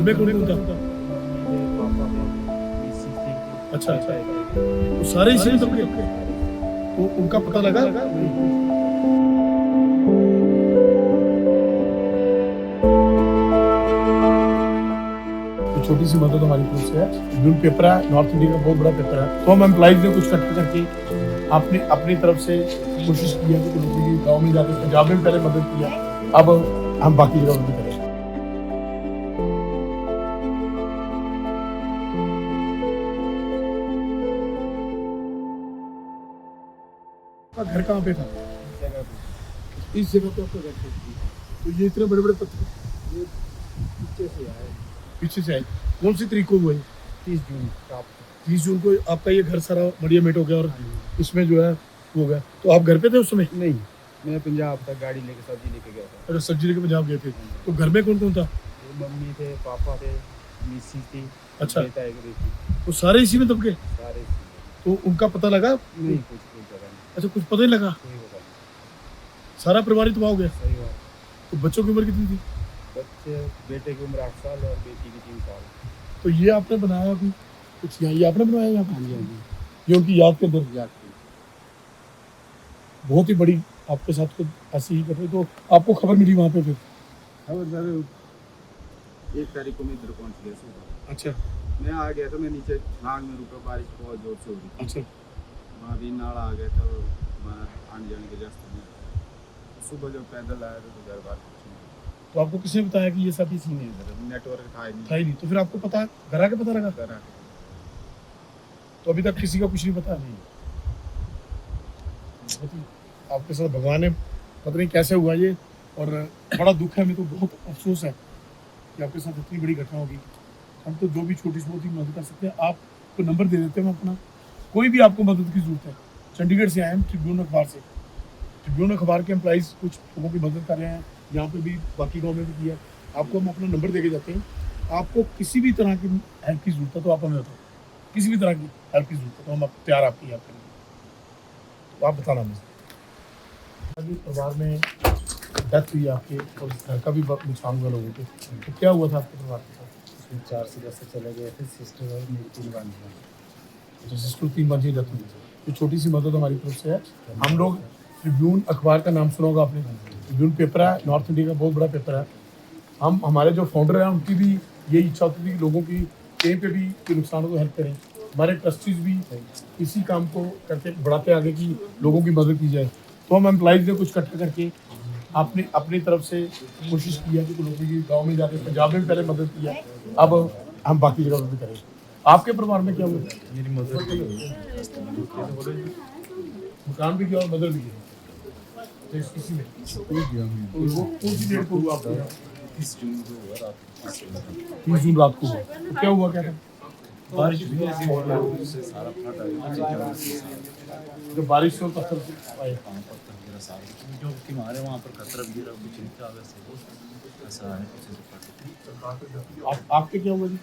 में कौन कौन था? पापा थे, मिसेस थी, अच्छा अच्छा, बेटा एक वो सारे इसी में दब गए? तो उनका पता लगा? तो छोटी सी मदद हमारी तरफ से है। जून पेपर है, नॉर्थ इंडिया का बहुत बड़ा पेपर है, तो हम एम्प्लॉइज ने कुछ कट करके आपने अपनी तरफ से कोशिश की है कि लोगों की गाँव में जाकर पंजाब में भी पहले मदद किया, अब हम बाकी जगह भी करें। आपका घर कहाँ पे था? जगह पे। इस जगह पे आपका घर था। तो ये इतने बड़े बड़े पत्थर ये पीछे से आए, पीछे से आए, कौन सी तारीख को हुआ ये? 30 जून रात 30 जून को आपका ये घर सारा मड़िया मेट हो गया और को। इसमें जो है वो हो गया। तो आप घर पे थे उस समय? नहीं, मैं पंजाब तक गाड़ी लेके सब्जी लेके गया था। अरे सब्जी लेके पंजाब गए थे, तो घर में कौन कौन था? ये मम्मी थे, पापा थे, मिसेस थी, अच्छा। बेटा एक बेटी, तो सारे इसी में दब गए? सारे तो उनका पता लगा? नहीं, कुछ कोई जगह नहीं, अच्छा, कुछ पता ही लगा? कोई होगा नहीं। सारा परिवार ही तबाह हो गया? सही बात। तो बच्चों की उम्र कितनी थी? बच्चे, बेटे की उम्र 8 साल और बेटी की 3 साल। तो ये आपने बनाया अभी कुछ यहाँ, ये आपने बनाया यहाँ हाँ जी, हाँ पे? जी, ये उनकी याद के अंदर याद की। बहुत ही बड़ी आपके साथ कुछ ऐसी ही कर रहे, तो आपको खबर मिली वहाँ पे फिर? खबर सर 1 तारीख को मैं इधर पहुंच गया सुबह। अच्छा मैं आ गया था, मैं नीचे नाग में रुका, बारिश बहुत जोर से हो रही थी। अच्छा। वहाँ भी नाला आ गया था, मैं आने जाने के रास्ते में सुबह जब पैदल आया तो घर बार कुछ नहीं, तो आपको किसने बताया कि ये सब किसी ने इधर नेटवर्क था ही था ही नहीं? तो फिर आपको पता घर आके पता लगा? घर आके तो अभी तक किसी का कुछ नहीं पता? नहीं। बहुत ही आपके साथ भगवान ने पता नहीं कैसे हुआ ये, और बड़ा दुख है, हमें तो बहुत अफसोस है कि आपके साथ इतनी बड़ी घटना होगी। हम तो जो भी छोटी से छोटी मदद कर सकते हैं आपको नंबर दे देते हैं हम अपना, कोई भी आपको मदद की जरूरत है। चंडीगढ़ से आए हम, ट्रिब्यून अखबार से। ट्रिब्यून अखबार के एम्प्लॉइज कुछ लोगों की मदद कर रहे हैं, यहाँ पे भी बाकी गाँव में भी किया। आपको हम अपना नंबर दे के जाते हैं, आपको किसी भी तरह की हेल्प की जरूरत है तो आप हमें बताओ, किसी भी तरह की हेल्प की जरूरत है तो हम तैयार आपकी हेल्प करेंगे, तो आप बताना मुझे। अभी परिवार में डेथ हुई आपके, और घर का भी बहुत नुकसान हुआ लोगों के, तो क्या हुआ था आपके परिवार के साथ? उसमें 4 सदस्य चले गए थे, सिस्टर और मेरी 3 बांधियाँ। तो सिस्टर 3 बच्चे डेथ हुई, तो छोटी सी मदद हमारी तरफ से है। हम लोग ट्रिब्यून अखबार का नाम सुना होगा आपने, ट्रिब्यून पेपर है, नॉर्थ इंडिया का बहुत बड़ा पेपर है। हम हमारे जो फाउंडर हैं उनकी भी यही इच्छा होती थी कि लोगों की कहीं पे भी कोई नुकसान हो तो हेल्प करें। हमारे ट्रस्टीज भी इसी काम को करके बढ़ाते आगे कि लोगों की मदद की जाए। तो हम एम्प्लॉइज ने कुछ इकट्ठा करके आपने अपनी तरफ से कोशिश की है कि लोगों की गाँव में जाके पंजाब में भी पहले मदद किया, अब हम बाकी जगह भी करें। आपके परिवार में क्या हुआ? मेरी मदद मकान भी किया और मदद भी की, तो किसी ने तो वो कौन सी डेट को हुआ आपको? 30 जून को हुआ रात को। 30 जून रात को हुआ। तो क्या हुआ, क्या था? बारिश भी ऐसी हो रही से सारा फटा है, जब बारिश से और पत्थर से आए, पत्थर वगैरह सारे जो कि हमारे वहाँ पर खतरा भी गिरा, कुछ नहीं था वैसे, ऐसा है कुछ से फटे। आपके क्या हुआ जी?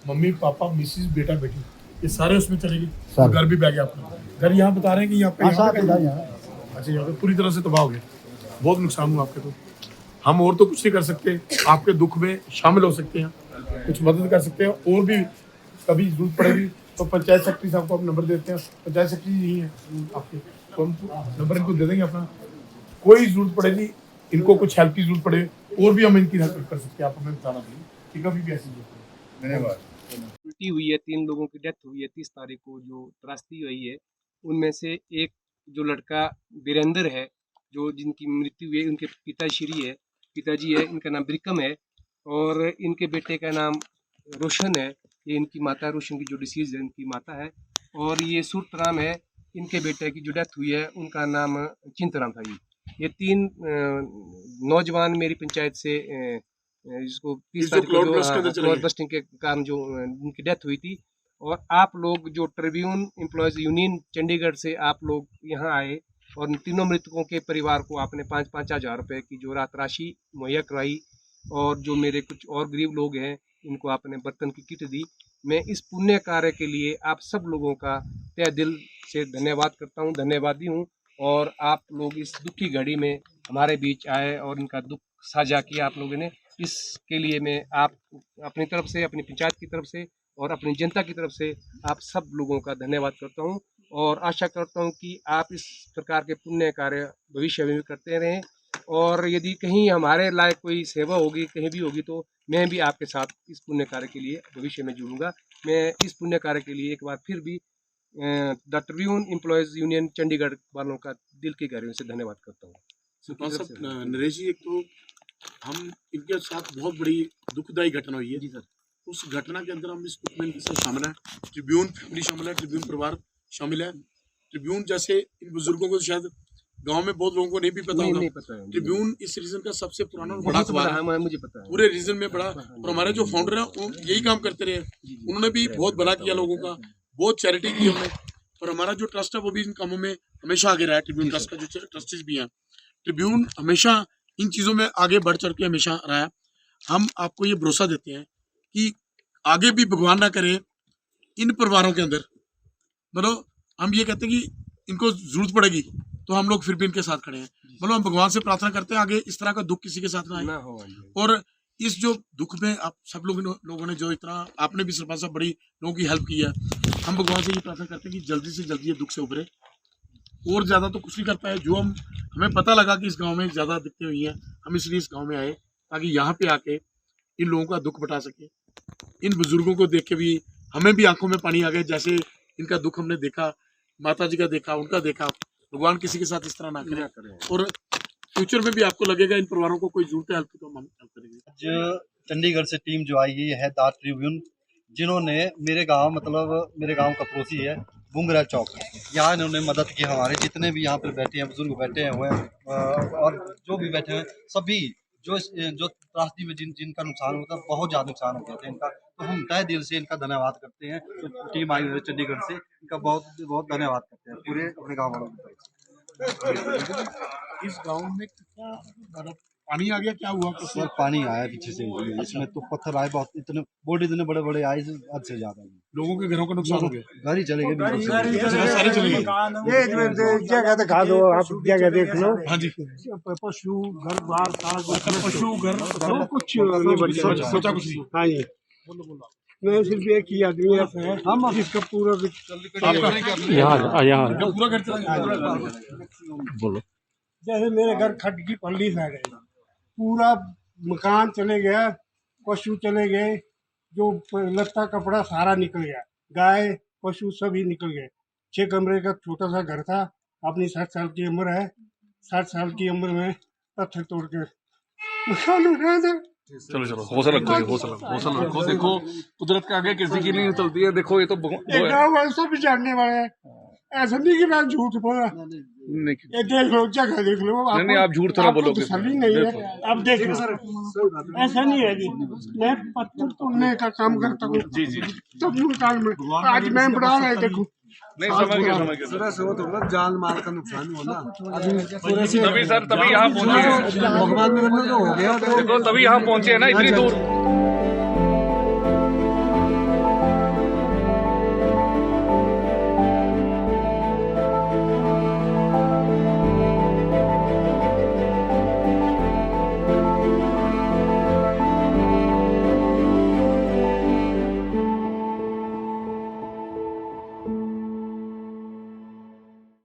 मम्मी पापा मिसिस बेटा बेटी ये सारे उसमें चले गए, घर भी बह गया आपका? घर यहाँ बता रहे हैं कि यहाँ पे अच्छा, यहाँ पे पूरी तरह से तबाह हो गया, बहुत नुकसान हुआ आपके। तो हम और तो कुछ नहीं कर सकते, आपके दुख में शामिल हो सकते हैं, कुछ मदद कर सकते हैं, और भी कभी जरूरत पड़ेगी तो पंचायत सेक्रेटरी साहब को आप नंबर देते हैं, पंचायत सेक्रेटरी नहीं है आपके, तो हम नंबर इनको दे देंगे अपना, कोई जरूरत पड़ेगी, इनको कुछ हेल्प की जरूरत पड़े और भी हम इनकी हेल्प कर सकते हैं, आप हमें बताना चाहिए कि कभी भी ऐसी जरूरत है। धन्यवाद। उल्टी हुई है, 3 लोगों की डेथ हुई है 30 तारीख को जो त्रासदी हुई है। उनमें से एक जो लड़का वीरेंद्र है, जो जिनकी मृत्यु हुई है, उनके पिताजी है, इनका नाम ब्रिकम है, और इनके बेटे का नाम रोशन है। ये इनकी माता रोशन की जो डिसीज है इनकी माता है, और ये सूरतराम है, इनके बेटे की जो डेथ हुई है उनका नाम चिंतराम था। ये 3 नौजवान मेरी पंचायत से जिसको 30 तारीख को जो क्लॉथ बस्टिंग के कारण जो उनकी डेथ हुई थी। और आप लोग जो ट्रिब्यून एम्प्लॉयज यूनियन चंडीगढ़ से आप लोग यहाँ आए और तीनों मृतकों के परिवार को आपने 5-5 हज़ार रुपये की जो राहत राशि मुहैया कराई, और जो मेरे कुछ और गरीब लोग हैं इनको आपने बर्तन की किट दी। मैं इस पुण्य कार्य के लिए आप सब लोगों का तहे दिल से धन्यवाद करता हूँ, धन्यवादी हूँ। और आप लोग इस दुखी घड़ी में हमारे बीच आए और इनका दुख साझा किया आप लोगों ने। इसके लिए मैं आप अपनी तरफ से, अपनी पंचायत की तरफ से और अपनी जनता की तरफ से आप सब लोगों का धन्यवाद करता हूँ और आशा करता हूँ कि आप इस प्रकार के पुण्य कार्य भविष्य में भी करते रहें। और यदि कहीं हमारे लायक कोई सेवा होगी, कहीं भी होगी, तो मैं भी आपके साथ इस पुण्य कार्य के लिए भविष्य में जुड़ूंगा। मैं इस पुण्य कार्य के लिए एक बार फिर भी the Tribune employees union Chandigarh वालों का दिल की गहराइयों से धन्यवाद करता हूँ। सरपंच साहब, नरेश जी, एक तो हम इनके साथ बहुत बड़ी दुखदायी घटना हुई है जी सर। उस घटना के अंदर हम इस ग्रुप में से शामिल है, ट्रिब्यून फैमिली शामिल है, ट्रिब्यून परिवार शामिल है। ट्रिब्यून जैसे इन बुजुर्गों को शायद गांव में बहुत लोगों को नहीं भी पता होगा। नहीं पता है। ट्रिब्यून इस रीजन का सबसे पुराना और बड़ा अखबार है, मुझे पता है, पूरे रीजन में बड़ा। और हमारे जो फाउंडर हैं वो यही काम करते रहे, उन्होंने भी बहुत भला किया लोगों का, बहुत चैरिटी की हमने। और हमारा जो ट्रस्ट है वो भी इन कामों में हमेशा आगे रहा है। ट्रिब्यून ट्रस्ट का जो ट्रस्टीज भी हैं, ट्रिब्यून हमेशा इन चीज़ों में आगे बढ़ चढ़ के हमेशा रहा है। हम आपको ये भरोसा देते हैं कि आगे भी भगवान ना करे इन परिवारों के अंदर, मतलब हम ये कहते हैं कि इनको जरूरत पड़ेगी तो हम लोग फिर भी इनके साथ खड़े हैं। मतलब हम भगवान से प्रार्थना करते हैं आगे इस तरह का दुख किसी के साथ ना आए। और इस जो दुख में आप सब लोगों ने जो इतना, आपने भी सरपंच साहब बड़ी लोगों की हेल्प की है, हम भगवान से ये प्रार्थना करते हैं कि जल्दी से जल्दी ये दुख से उभरे। और ज़्यादा तो कुछ नहीं कर पाए, जो हमें पता लगा कि इस गांव में ज़्यादा दिक्कतें हुई हैं, हम इसलिए इस गांव में आए ताकि यहाँ पे आके इन लोगों का दुख बता सके। इन बुजुर्गों को देख के भी हमें भी आंखों में पानी आ गया, जैसे इनका दुख हमने देखा, माता जी का देखा, उनका देखा। भगवान किसी के साथ इस तरह ना करे और फ्यूचर में भी आपको लगेगा इन परिवारों को कोई जरूरत है हेल्प की तो हम हेल्प करेंगे। आज चंडीगढ़ से टीम जो आई हुई है द ट्रिब्यून, जिन्होंने मेरे गांव, मतलब मेरे गांव का पड़ोसी है बुंगरा चौक, यहाँ इन्होंने मदद की। हमारे जितने भी यहाँ पर बैठे हैं बुजुर्ग बैठे हुए हैं और जो भी बैठे हैं सभी, जो त्रासदी में जिनका नुकसान होता है, बहुत ज़्यादा नुकसान हो गया था इनका, तो हम तहे दिल से इनका धन्यवाद करते हैं। तो टीम आई हुई है चंडीगढ़ से, इनका बहुत बहुत धन्यवाद करते हैं पूरे अपने गाँव वालों की तरफ से। इस गांव में कितना मतलब पानी आ गया, क्या हुआ? सर पानी आया पीछे से, इसमें तो पत्थर आए बहुत, इतने बोर्ड इतने बड़े बड़े आए, हद से ज्यादा। लोगों के घरों का नुकसान हो गया, घर ही चले गए, सारे चले गए। जगह दिखा दो, आप जगह देख लो। हाँ जी, पशु घर बाहर सारा कुछ, पशु घर सब कुछ नहीं बचा। सोचा कुछ नहीं। हाँ जी, मैं सिर्फ एक ही आदमी है, हम इसका पूरा यहाँ पूरा घर चला गया। बोलो। जैसे मेरे घर खट की पल्ली फैल गई, पूरा मकान चले गया, पशु चले गए, जो लत्ता कपड़ा सारा निकल गया, गाय पशु सभी निकल गए। 6 कमरे का छोटा सा घर था, अपनी 60 साल की उम्र है, 60 साल की उम्र में पत्थर तोड़ के मकान उठाया था। चलो हौसला रखो। देखो कुदरत के आगे किसी की नहीं चलती है। देखो ये तो गाँव वाले सब जानने वाले हैं, ऐसा नहीं कि मैं झूठ बोला। ये देख लो, जगह देख लो। नहीं, आप झूठ थोड़ा बोलोगे। तसल्ली नहीं है, आप देख लो, ऐसा नहीं है जी। मैं पत्थर तोड़ने का काम करता हूँ जी। तब मकान में आज मैं बढ़ा रहा है, देखो नहीं समझ जान माल का नुकसान होना। तभी यहाँ पहुँचे, भगवान में तो हो गया, तभी यहाँ पहुँचे है ना इतनी दूर।